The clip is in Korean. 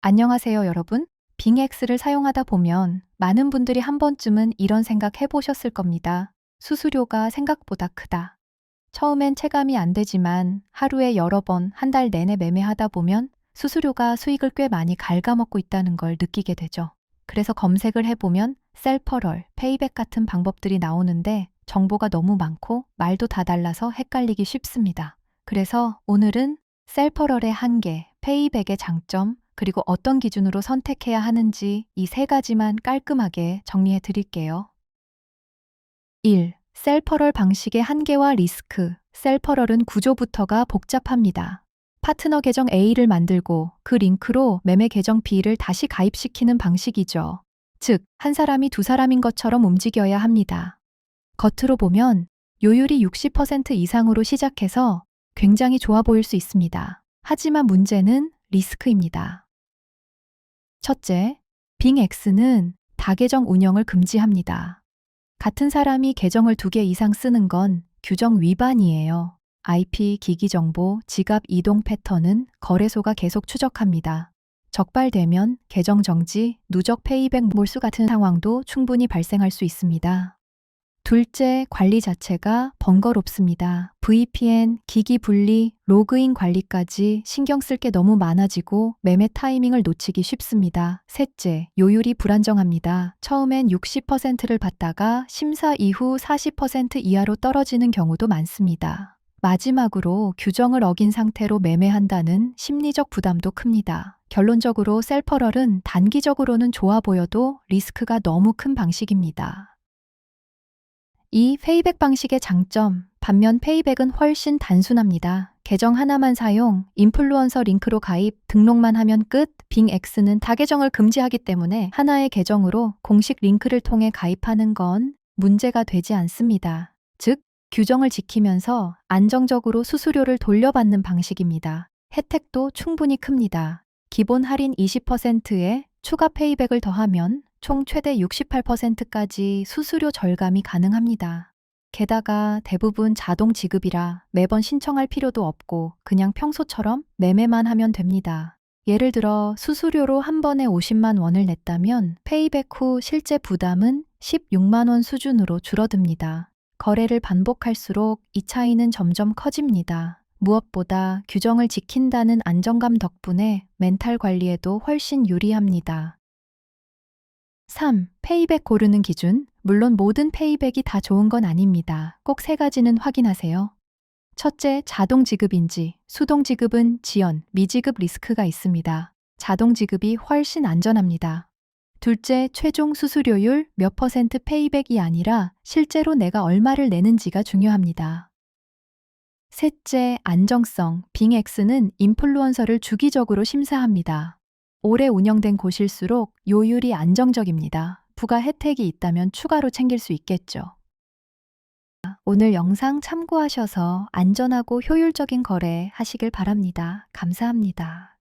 안녕하세요, 여러분. 빙엑스를 사용하다 보면 많은 분들이 한 번쯤은 이런 생각 해보셨을 겁니다. 수수료가 생각보다 크다. 처음엔 체감이 안 되지만 하루에 여러 번, 한 달 내내 매매하다 보면 수수료가 수익을 꽤 많이 갉아먹고 있다는 걸 느끼게 되죠. 그래서 검색을 해보면 셀퍼럴, 페이백 같은 방법들이 나오는데 정보가 너무 많고 말도 다 달라서 헷갈리기 쉽습니다. 그래서 오늘은 셀퍼럴의 한계, 페이백의 장점, 그리고 어떤 기준으로 선택해야 하는지 이 세 가지만 깔끔하게 정리해 드릴게요. 1. 셀퍼럴 방식의 한계와 리스크. 셀퍼럴은 구조부터가 복잡합니다. 파트너 계정 A를 만들고 그 링크로 매매 계정 B를 다시 가입시키는 방식이죠. 즉, 한 사람이 두 사람인 것처럼 움직여야 합니다. 겉으로 보면 요율이 60% 이상으로 시작해서 굉장히 좋아 보일 수 있습니다. 하지만 문제는 리스크입니다. 첫째, 빙엑스는 다계정 운영을 금지합니다. 같은 사람이 계정을 2개 이상 쓰는 건 규정 위반이에요. IP, 기기 정보, 지갑 이동 패턴은 거래소가 계속 추적합니다. 적발되면 계정 정지, 누적 페이백 몰수 같은 상황도 충분히 발생할 수 있습니다. 둘째, 관리 자체가 번거롭습니다. VPN, 기기 분리, 로그인 관리까지 신경 쓸 게 너무 많아지고 매매 타이밍을 놓치기 쉽습니다. 셋째, 요율이 불안정합니다. 처음엔 60%를 받다가 심사 이후 40% 이하로 떨어지는 경우도 많습니다. 마지막으로 규정을 어긴 상태로 매매한다는 심리적 부담도 큽니다. 결론적으로 셀퍼럴은 단기적으로는 좋아 보여도 리스크가 너무 큰 방식입니다. 이 페이백 방식의 장점, 반면 페이백은 훨씬 단순합니다. 계정 하나만 사용, 인플루언서 링크로 가입, 등록만 하면 끝. 빙엑스는 다계정을 금지하기 때문에 하나의 계정으로 공식 링크를 통해 가입하는 건 문제가 되지 않습니다. 즉, 규정을 지키면서 안정적으로 수수료를 돌려받는 방식입니다. 혜택도 충분히 큽니다. 기본 할인 20%에 추가 페이백을 더하면 총 최대 68%까지 수수료 절감이 가능합니다. 게다가 대부분 자동 지급이라 매번 신청할 필요도 없고 그냥 평소처럼 매매만 하면 됩니다. 예를 들어 수수료로 한 번에 50만 원을 냈다면 페이백 후 실제 부담은 16만 원 수준으로 줄어듭니다. 거래를 반복할수록 이 차이는 점점 커집니다. 무엇보다 규정을 지킨다는 안정감 덕분에 멘탈 관리에도 훨씬 유리합니다. 3. 페이백 고르는 기준. 물론 모든 페이백이 다 좋은 건 아닙니다. 꼭 세 가지는 확인하세요. 첫째, 자동 지급인지. 수동 지급은 지연, 미지급 리스크가 있습니다. 자동 지급이 훨씬 안전합니다. 둘째, 최종 수수료율 몇 퍼센트 페이백이 아니라 실제로 내가 얼마를 내는지가 중요합니다. 셋째, 안정성. 빙엑스는 인플루언서를 주기적으로 심사합니다. 오래 운영된 곳일수록 요율이 안정적입니다. 부가 혜택이 있다면 추가로 챙길 수 있겠죠. 오늘 영상 참고하셔서 안전하고 효율적인 거래 하시길 바랍니다. 감사합니다.